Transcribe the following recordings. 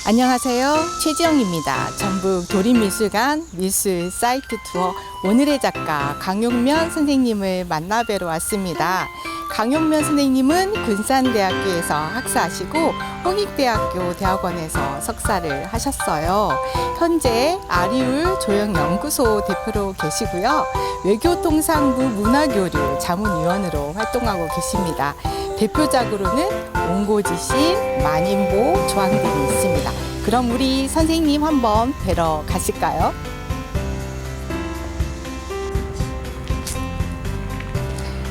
안녕하세요. 최지영입니다. 전북 도립미술관 미술 사이트 투어 오늘의 작가 강용면 선생님을 만나 뵈러 왔습니다. 강용면 선생님은 군산대학교에서 학사하시고 홍익대학교 대학원에서 석사를 하셨어요. 현재 아리울 조형연구소 대표로 계시고요. 외교통상부 문화교류 자문위원으로 활동하고 계십니다. 대표작으로는 옹고지신, 만인보, 조항 등이 있습니다. 그럼 우리 선생님 한번 뵈러 가실까요?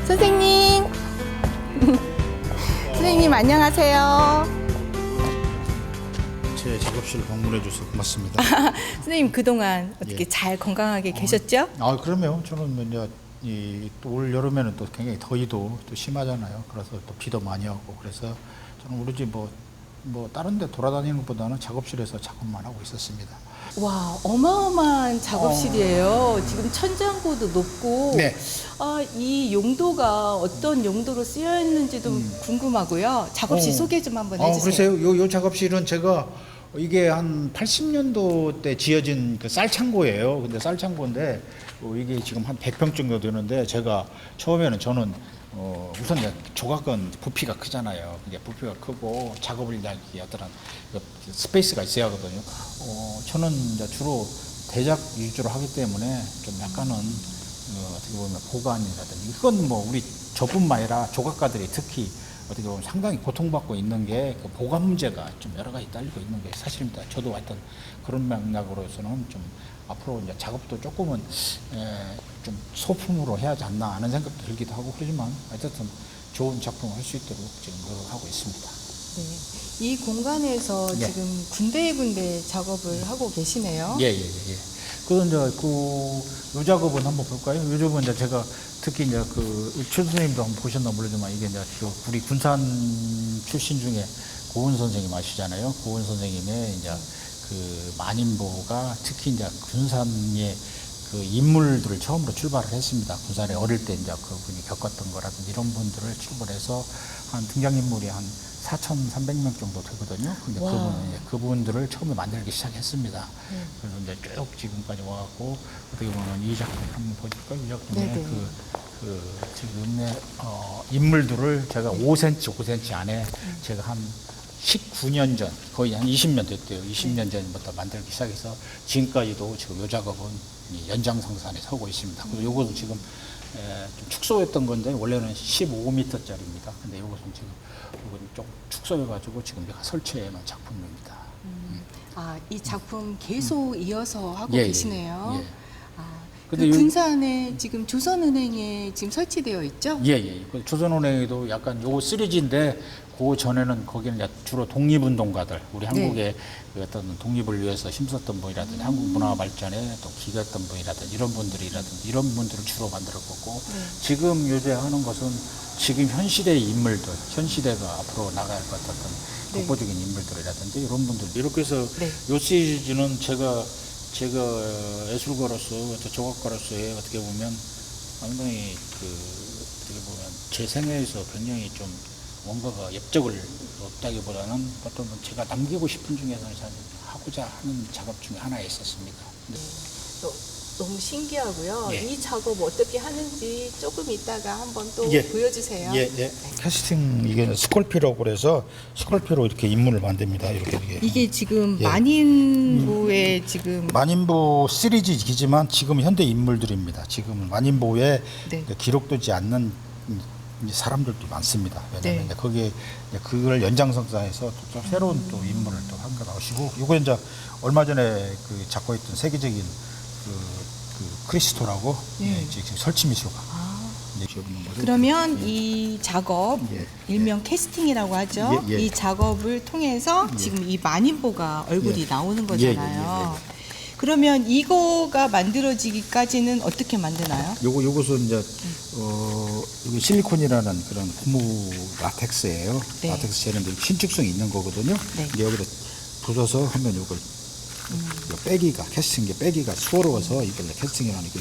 선생님! 선생님 안녕하세요. 제 작업실 방문해 주셔서 고맙습니다. 선생님 그동안 어떻게 잘 건강하게 계셨죠? 그러면 저는 이제 또 올 여름에는 또 굉장히 더위도 또 심하잖아요. 그래서 또 비도 많이 오고 그래서 저는 오로지 뭐 다른 데 돌아다니는 것보다는 작업실에서 작업만 하고 있었습니다. 와, 어마어마한 작업실이에요. 지금 천장고도 높고, 네. 이 용도가 어떤 용도로 쓰여 있는지도 궁금하고요. 작업실 소개 좀 한번 해주세요. 그래서요. 요 작업실은 제가 이게 한 80년도 때 지어진 그 쌀창고예요. 근데 쌀창고인데 이게 지금 한 100평 정도 되는데 제가 처음에는 저는 우선 이제 조각은 부피가 크잖아요. 이게 부피가 크고 작업을 이제 어떤 스페이스가 있어야 하거든요. 저는 이제 주로 대작 위주로 하기 때문에 좀 약간은 어떻게 보면 보관이라든지 이건 뭐 우리 저뿐만 아니라 조각가들이 특히 어떻게 보면 상당히 고통받고 있는 게 그 보관 문제가 좀 여러 가지 딸리고 있는 게 사실입니다. 저도 하여튼 그런 맥락으로서는 좀 앞으로 이제 작업도 조금은 좀 소품으로 해야 하지 않나 하는 생각도 들기도 하고 그러지만 어쨌든 좋은 작품을 할 수 있도록 지금 노력하고 있습니다. 네. 이 공간에서 예. 지금 군데군데 작업을 하고 계시네요. 예. 그래서 이제 요 작업은 한번 볼까요? 요즘은 이제 제가 특히 이제 최 선생님도 한번 보셨나 모르지만 이게 이제 우리 군산 출신 중에 고은 선생님 아시잖아요. 고은 선생님의 이제 그 만인보가 특히 이제 군산의 그 인물들을 처음으로 출발을 했습니다. 군산에 어릴 때 이제 그분이 겪었던 거라든지 이런 분들을 출발해서 한 등장인물이 한 4,300명 정도 되거든요. 근데 그분들을 처음에 만들기 시작했습니다. 그래서 이제 쭉 지금까지 와갖고 어떻게 보면 이 작품 한번 보실까요? 이 작품에 지금의 인물들을 제가 5cm 안에 제가 한 19년 전, 거의 한 20년 됐대요. 20년 전부터 만들기 시작해서 지금까지도 지금 이 작업은 연장성산에 서고 있습니다. 그리고 이것은 지금 좀 축소했던 건데 원래는 15m짜리입니다. 근데 이것은 지금 이건 좀 축소해가지고 지금 제가 설치해 놓은 작품입니다. 이 작품 계속 이어서 하고 예, 계시네요. 예. 그 군산에 지금 조선은행에 지금 설치되어 있죠? 예. 그 조선은행에도 약간 요 시리즈인데 그 전에는 거기는 이제 주로 독립운동가들, 우리 한국의 그 어떤 독립을 위해서 힘썼던 분이라든지 한국 문화 발전에 또 기여했던 분이라든지 이런 분들을 주로 만들었고 지금 요새 하는 것은 지금 현 시대의 인물들, 현 시대가 앞으로 나가야 할 것 같은 독보적인 인물들이라든지 이런 분들 이렇게 해서 요 시리즈는 제가 예술가로서, 조각가로서의 어떻게 보면 상당히 어떻게 보면 제 생애에서 굉장히 좀 뭔가가 엽적을 없다기보다는 어떤 제가 남기고 싶은 중에서는 하고자 하는 작업 중에 하나에 있었습니다. 너무 신기하고요. 예. 이 작업 어떻게 하는지 조금 이따가 한번 또 보여주세요. 캐스팅 이게 스컬피라고 그래서 스컬피로 이렇게 인물을 만듭니다. 이게 지금 만인보의 지금 만인보 시리즈이지만 지금 현대 인물들입니다. 지금 만인보에 기록되지 않는 사람들도 많습니다. 왜냐하면 이제 거기에 그걸 연장성사해서 또 새로운 또 인물을 또 한 거 나오시고 이거 이제 얼마 전에 그 작고했던 세계적인 그 크리스토라고 지금 설치 미술가. 그러면 이 작업 일명 캐스팅이라고 하죠. 이 작업을 통해서 지금 이 만인보가 얼굴이 나오는 거잖아요. 그러면 이거가 만들어지기까지는 어떻게 만드나요? 요것은 이제 이거 실리콘이라는 그런 고무 라텍스예요. 라텍스 재는데 신축성이 있는 거거든요. 근데 여기다 부숴서 하면 요걸 빼기가 캐스팅기 빼기가 수월해서 이걸 캐스팅이 나니까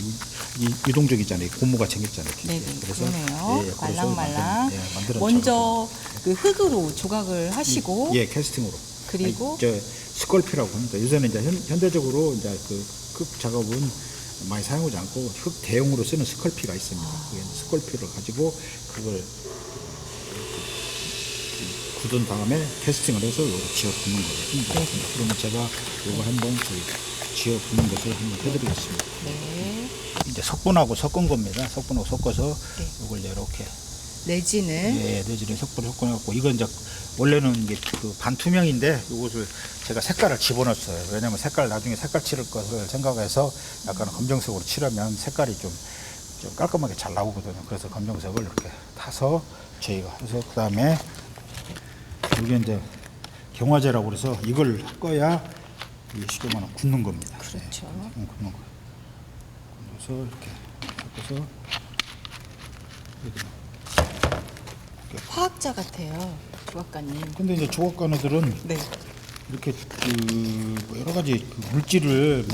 유동적이잖아요. 고무가 생겼잖아요. 그래서 말랑말랑. 먼저 그 흙으로 조각을 하시고 캐스팅으로 그리고 저 스컬피라고 합니다. 요새는 이제 현대적으로 이제 그 흙 작업은 많이 사용하지 않고 흙 대용으로 쓰는 스컬피가 있습니다. 그게 스컬피를 가지고 그걸 굳은 다음에 캐스팅을 해서 요거 지어 붓는 거거든요. 그러면 제가 요거 한번 저희 지어 붓는 것을 한번 해드리겠습니다. 네. 이제 석분하고 섞은 겁니다. 석분하고 섞어서 네. 요걸 이제 이렇게 내지는 내지를 석분을 섞어갖고 이건 이제 원래는 이게 그 반투명인데 이것을 제가 색깔을 집어넣었어요. 왜냐면 나중에 색깔 칠할 것을 생각해서 약간 검정색으로 칠하면 색깔이 좀 깔끔하게 잘 나오거든요. 그래서 검정색을 이렇게 타서 저희가 해서 그 다음에 이게 이제 경화제라고 그래서 이걸 할 이 쉽게 말하면 굽는 겁니다. 그렇죠. 굽는 거. 그래서 이렇게 섞어서 화학자 같아요, 조각가님. 근데 이제 조각가들은 네. 이렇게 뭐 여러 가지 물질을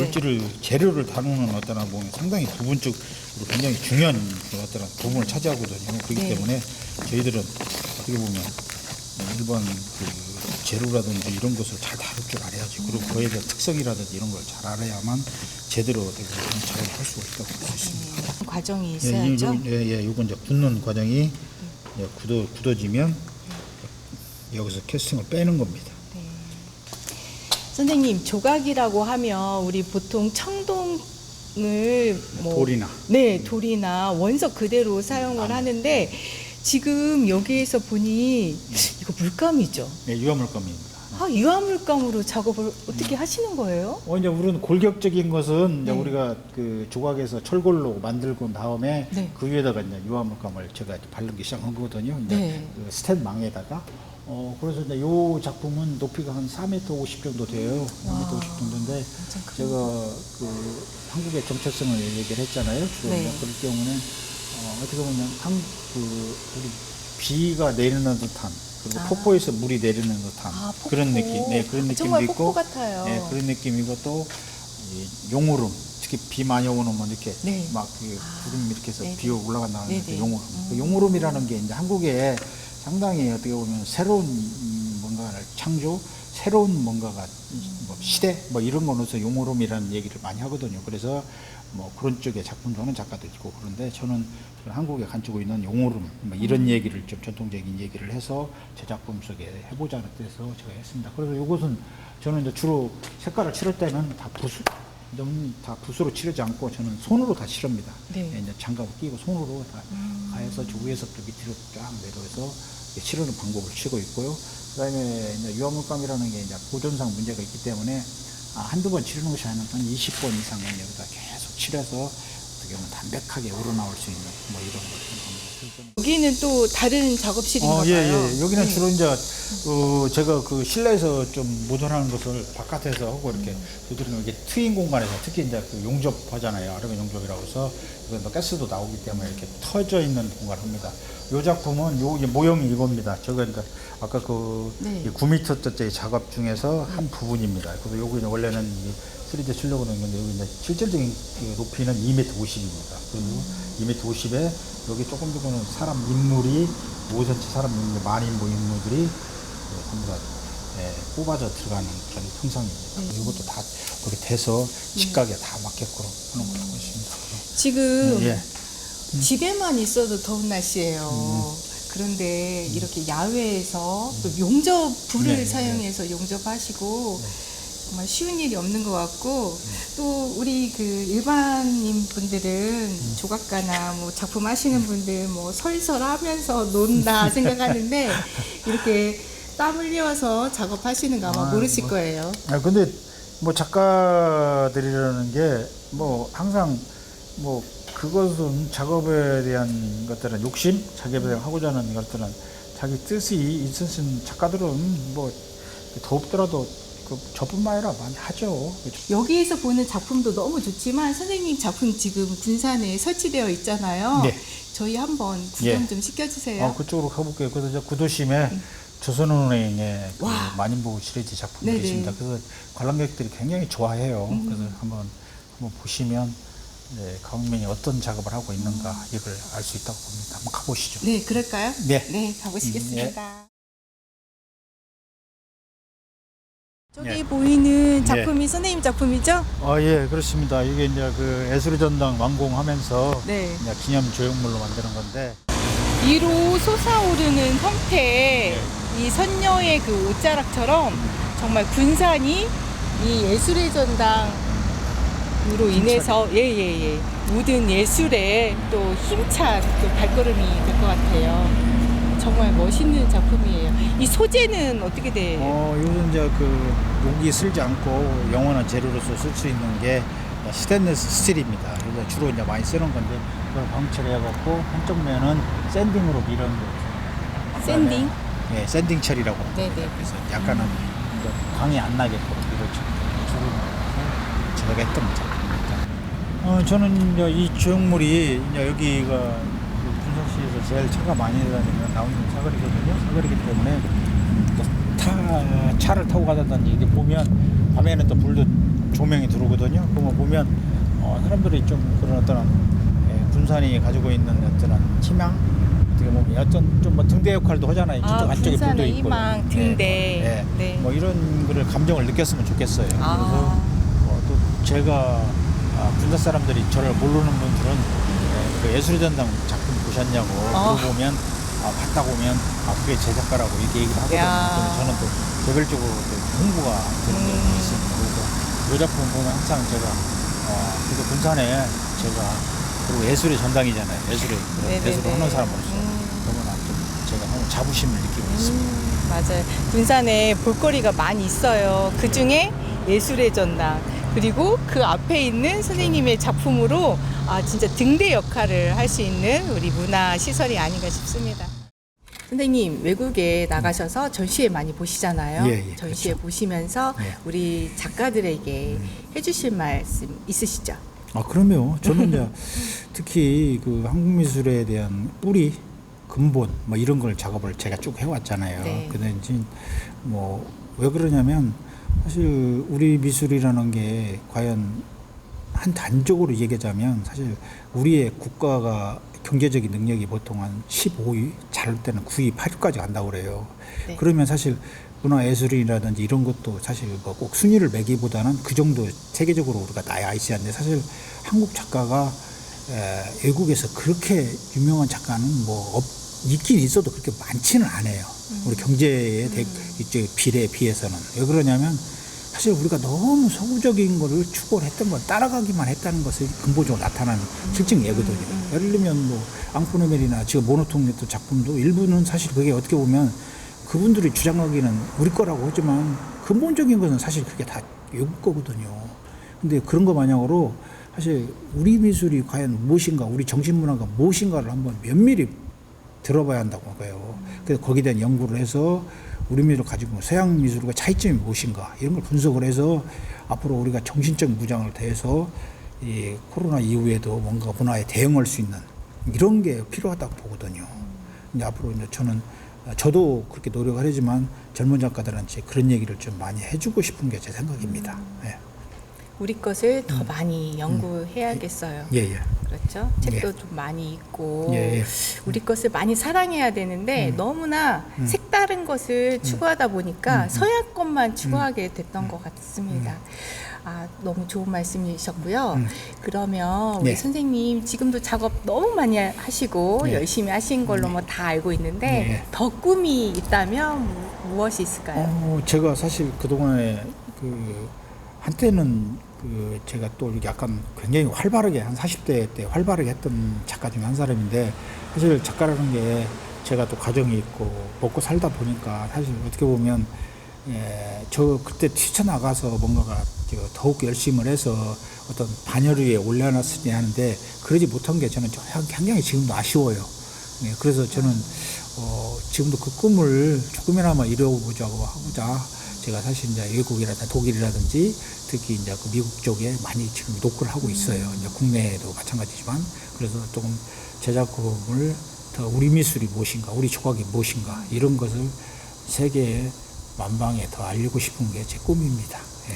재료를 다루는 어떤 보면 상당히 부분적으로 굉장히 중요한 어떤 부분을 차지하거든요. 그렇기 네. 때문에 저희들은 어떻게 보면 일반 그 재료라든지 이런 것을 잘 다룰 줄 알아야지. 그리고 그에 대한 특성이라든지 이런 걸 잘 알아야만 제대로 어떻게 보면 작업을 할 수가 있다고 볼 수 있습니다. 과정이 있어야죠. 이건 이제 굳는 과정이 이제 굳어지면 여기서 캐스팅을 빼는 겁니다. 네. 선생님, 조각이라고 하면 우리 보통 청동을 뭐 돌이나 네, 돌이나 원석 그대로 사용을 하는데 지금 여기에서 보니 이거 물감이죠. 네, 유화물감입니다. 아, 유화물감으로 작업을 어떻게 하시는 거예요? 이제 우리는 골격적인 것은 이제 네. 우리가 그 조각에서 철골로 만들고 다음에 네. 그 위에다가 이제 유화물감을 제가 이제 바르기 시작한 거거든요. 이제 네. 그 스텐망에다가 그래서 이제 요 작품은 높이가 한 4m 50 정도 돼요. 4m 50 정도인데 엄청 큰 제가 그 한국의 정체성을 얘기를 했잖아요. 주로 네. 그럴 경우는 어떻게 보면 우리 비가 내리는 듯한 그리고 폭포에서 물이 내리는 듯한 폭포. 그런 느낌, 네, 그런 느낌도 정말 있고, 폭포 같아요. 네, 그런 느낌이고 또 이 용오름, 특히 비 많이 오면 이렇게 네. 막 구름 이렇게 해서 네네. 비 올라간다는 네네. 그 용오름. 그 용오름이라는 게 이제 한국에 상당히 어떻게 보면 새로운 뭔가를 창조, 새로운 뭔가가 뭐 시대 뭐 이런 거로서 용오름이라는 얘기를 많이 하거든요. 그래서 뭐 그런 쪽의 작품 좋아하는 작가도 있고 그런데 저는 한국에 가지고 있는 용오름 뭐 이런 얘기를 좀 전통적인 얘기를 해서 제 작품 속에 해보자는 뜻에서 제가 했습니다. 그래서 이것은 저는 이제 주로 색깔을 칠할 때는 다 붓으로 칠하지 않고 저는 손으로 다 칠합니다. 네. 이제 장갑을 끼고 손으로 다 가해서 저 위에서부터 밑으로 쫙 내려서 칠하는 방법을 치고 있고요. 그다음에 이제 유화물감이라는 게 이제 보존상 문제가 있기 때문에 한두 번 칠하는 것이 아니라 한 20번 이상은 여기다 계속 칠해서 어떻게 보면 담백하게 우러나올 수 있는 뭐 이런 것들. 여기는 또 다른 작업실인가 봐요. 예. 여기는 네. 주로 이제 제가 그 실내에서 좀 보존하는 것을 바깥에서 하고 이렇게 저희들은 이게 트인 공간에서 특히 이제 그 용접 하잖아요. 아르곤 용접이라고 해서 이건 뭐 가스도 나오기 때문에 이렇게 터져 있는 공간을 합니다. 이 작품은 모형이 이겁니다. 저거 이제 아까 그 네. 9m짜리 작업 중에서 한 부분입니다. 그래서 여기는 원래는 이 3D 칠려고 하는 건데 여기 이제 실질적인 높이는 2m 50입니다. 그리고 2m 50에 여기 조금 보면 사람 인물이 5cm 사람 인물 만인모 인물들이 전부 다 뽑아져 들어가는 그런 형상입니다. 이것도 다 그렇게 돼서 직각에 다 맞게끔 하는 걸로 하고 있습니다. 지금 집에만 있어도 더운 날씨예요. 그런데 이렇게 야외에서 또 용접 불을 사용해서 용접하시고 정말 쉬운 일이 없는 것 같고 또 우리 그 일반인 분들은 조각가나 뭐 작품 하시는 분들 뭐 설설하면서 논다 생각하는데 이렇게 땀 흘려서 작업하시는 거 아마 모르실 거예요. 근데 뭐 작가들이라는 게 뭐 항상 뭐 그것은 작업에 대한 것들은 욕심, 작업에 대한 하고자 하는 것들은 자기 뜻이 있으신 작가들은 뭐 더욱더라도 저뿐만 아니라 많이 하죠. 여기에서 보는 작품도 너무 좋지만 선생님 작품 지금 군산에 설치되어 있잖아요. 네. 저희 한번 구경 좀 시켜주세요. 그쪽으로 가볼게요. 그래서 저 구도심에 조선은행의 그 만인보 시리즈 작품이 있습니다. 그래서 관람객들이 굉장히 좋아해요. 그래서 한번 보시면 가옥면이 어떤 작업을 하고 있는가 이걸 알 수 있다고 봅니다. 한번 가보시죠. 네, 그럴까요? 네. 네, 가보시겠습니다. 저기 예. 보이는 작품이 선생님 작품이죠? 예, 그렇습니다. 이게 이제 그 예술의 전당 완공하면서 네. 이제 기념 조형물로 만드는 건데. 위로 솟아오르는 성패, 이 선녀의 그 옷자락처럼 정말 군산이 이 예술의 전당으로 인해서 예예예 모든 예술에 또 힘찬 또 발걸음이 될 것 같아요. 정말 멋있는 작품이에요. 이 소재는 어떻게 돼요? 요즘 이제 그 녹이 슬지 않고 영원한 재료로서 쓸 수 있는 게 스테인리스 스틸입니다. 그래서 주로 이제 많이 쓰는 건데 그걸 방치를 해갖고 한쪽 면은 샌딩으로 밀은 거죠. 샌딩? 예, 샌딩 처리라고 합니다. 네네. 그래서 약간은 이제 광이 안 나게끔 밀어주고 주로 제가 했던 작품입니다. 저는 이제 이 조형물이 이제 여기가 군산시에서 제일 차가 많이 다니면 나오는 사거리거든요. 사거리기 때문에 차를 타고 가다니 이게 보면 밤에는 또 불도 조명이 들어오거든요. 그거 보면 사람들이 좀 그런 어떤 군산이 가지고 있는 어떤 희망, 어떻게 보면 어떤 좀 뭐 등대 역할도 하잖아요. 저쪽 안쪽에 불도 군산의 있고. 희망, 등대. 네. 뭐 이런 거를 감정을 느꼈으면 좋겠어요. 그래서 또 제가 군산 사람들이 저를 모르는 분들은 그 예술의 전당 작품 보셨냐고 물어보면 봤다 보면 그게 제 작가라고 이렇게 얘기를 하거든요. 그래서 저는 또 개별적으로 또 홍보가 되는 게 있습니다. 그래서 이 작품 보면 항상 제가 그래도 군산에 제가 그리고 예술의 전당이잖아요. 예술을 하는 사람으로서 너무나 좀 제가 너무 자부심을 느끼고 있습니다. 맞아요. 군산에 볼거리가 많이 있어요. 그 중에 예술의 전당. 그리고 그 앞에 있는 선생님의 작품으로 진짜 등대 역할을 할 수 있는 우리 문화 시설이 아닌가 싶습니다. 선생님 외국에 나가셔서 전시회 많이 보시잖아요. 예, 전시회 그렇죠. 보시면서 예. 우리 작가들에게 해주실 말씀 있으시죠? 그럼요. 저는 이제 특히 그 한국 미술에 대한 뿌리, 근본 뭐 이런 걸 작업을 제가 쭉 해왔잖아요. 네. 근데 이제 뭐 왜 그러냐면 사실 우리 미술이라는 게 과연 한 단적으로 얘기하자면 사실 우리의 국가가 경제적인 능력이 보통 한 15위, 잘할 때는 9위, 8위까지 간다고 그래요. 네. 그러면 사실 문화예술이라든지 이런 것도 사실 뭐 꼭 순위를 매기보다는 그 정도 세계적으로 우리가 나야 있었는데 사실 한국 작가가 외국에서 그렇게 유명한 작가는 뭐 있긴 있어도 그렇게 많지는 않아요. 우리 경제의 비례에 비해서는. 왜 그러냐면 사실 우리가 너무 서구적인 거를 추구를 했던 걸 따라가기만 했다는 것이 근본적으로 나타나는 실증 예거든요. 예를 들면 뭐 앙코노멜이나 지금 모노톤네트 작품도 일부는 사실 그게 어떻게 보면 그분들이 주장하기는 우리 거라고 하지만 근본적인 것은 사실 그게 다 외국 거거든요. 근데 그런 거 마냥으로 사실 우리 미술이 과연 무엇인가, 우리 정신문화가 무엇인가를 한번 면밀히 들어봐야 한다고 해요. 그래서 거기에 대한 연구를 해서 우리 미술을 가지고 있는 서양 미술과 차이점이 무엇인가 이런 걸 분석을 해서 앞으로 우리가 정신적 무장을 더해서 이 코로나 이후에도 뭔가 문화에 대응할 수 있는 이런 게 필요하다고 보거든요. 근데 앞으로 이제 저도 그렇게 노력을 하지만 젊은 작가들한테 그런 얘기를 좀 많이 해주고 싶은 게 제 생각입니다. 예. 우리 것을 더 많이 연구해야겠어요. 예. 그렇죠? 책도 예. 좀 많이 있고 예. 우리 것을 많이 사랑해야 되는데 너무나 색다른 것을 추구하다 보니까 서양 것만 추구하게 됐던 것 같습니다. 너무 좋은 말씀이셨고요. 그러면 우리 네. 선생님 지금도 작업 너무 많이 하시고 네. 열심히 하신 걸로 뭐 다 알고 있는데 네. 더 꿈이 있다면 무엇이 있을까요? 제가 사실 그동안에 한때는 제가 또 이렇게 약간 굉장히 활발하게 한 40대 때 활발하게 했던 작가 중에 한 사람인데 사실 작가라는 게 제가 또 가정이 있고 먹고 살다 보니까 사실 어떻게 보면 저 그때 뛰쳐나가서 뭔가가 더욱 열심을 해서 어떤 반열 위에 올려놨으니 하는데 그러지 못한 게 저는 굉장히 지금도 아쉬워요. 그래서 저는 지금도 그 꿈을 조금이나마 이루어보자고 하고자 제가 사실 이제 외국이라든지 독일이라든지 특히 이제 그 미국 쪽에 많이 지금 노크를 하고 있어요. 이제 국내에도 마찬가지지만 그래서 조금 제 작품을 더 우리 미술이 무엇인가, 우리 조각이 무엇인가 이런 것을 세계 만방에 더 알리고 싶은 게 제 꿈입니다. 예.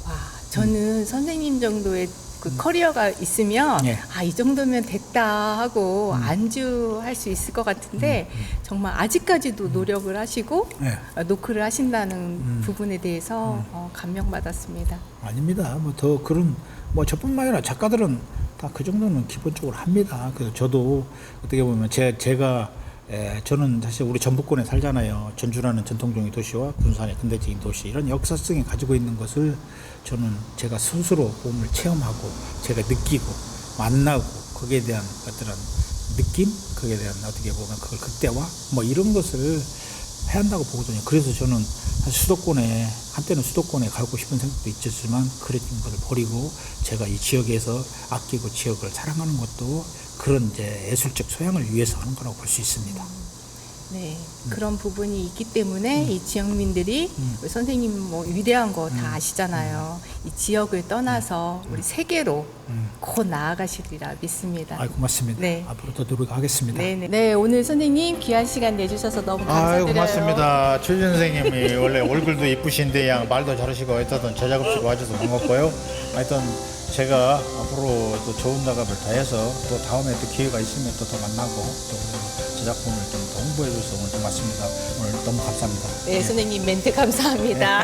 와, 저는 선생님 정도의 그 커리어가 있으면 예. 아, 이 정도면 됐다 하고 안주할 수 있을 것 같은데 정말 아직까지도 노력을 하시고 예. 노크를 하신다는 부분에 대해서 감명받았습니다. 아닙니다. 뭐 더 그런 뭐 저뿐만 아니라 작가들은 다 그 정도는 기본적으로 합니다. 그래서 저도 어떻게 보면 제가 저는 사실 우리 전북권에 살잖아요. 전주라는 전통적인 도시와 군산의 근대적인 도시 이런 역사성이 가지고 있는 것을 저는 제가 스스로 몸을 체험하고 제가 느끼고 만나고 거기에 대한 어떤 느낌, 거기에 대한 어떻게 보면 그걸 극대화 뭐 이런 것을 해야 한다고 보거든요. 그래서 저는 사실 한때는 수도권에 가고 싶은 생각도 있었지만 그런 것을 버리고 제가 이 지역에서 아끼고 지역을 사랑하는 것도 그런 이제 예술적 소양을 위해서 하는 거라고 볼 수 있습니다. 네, 그런 부분이 있기 때문에 이 지역민들이 선생님 뭐 위대한 거 다 아시잖아요. 이 지역을 떠나서 우리 세계로 곧 나아가시리라 믿습니다. 아이 고맙습니다. 네. 앞으로 더 노력하겠습니다. 네, 오늘 선생님 귀한 시간 내주셔서 너무 감사드려요. 아유 고맙습니다. 최준 선생님이 원래 얼굴도 이쁘신데 양 말도 잘하시고 하여튼 제작 없이 와줘서 반갑고요. 하여튼 제가 앞으로 또 좋은 작업을 다해서 또 다음에 또 기회가 있으면 또 더 만나고 또 제작품을 좀 더 홍보해 주셔서 오늘 고맙습니다. 오늘 너무 감사합니다. 네, 선생님 멘트 감사합니다.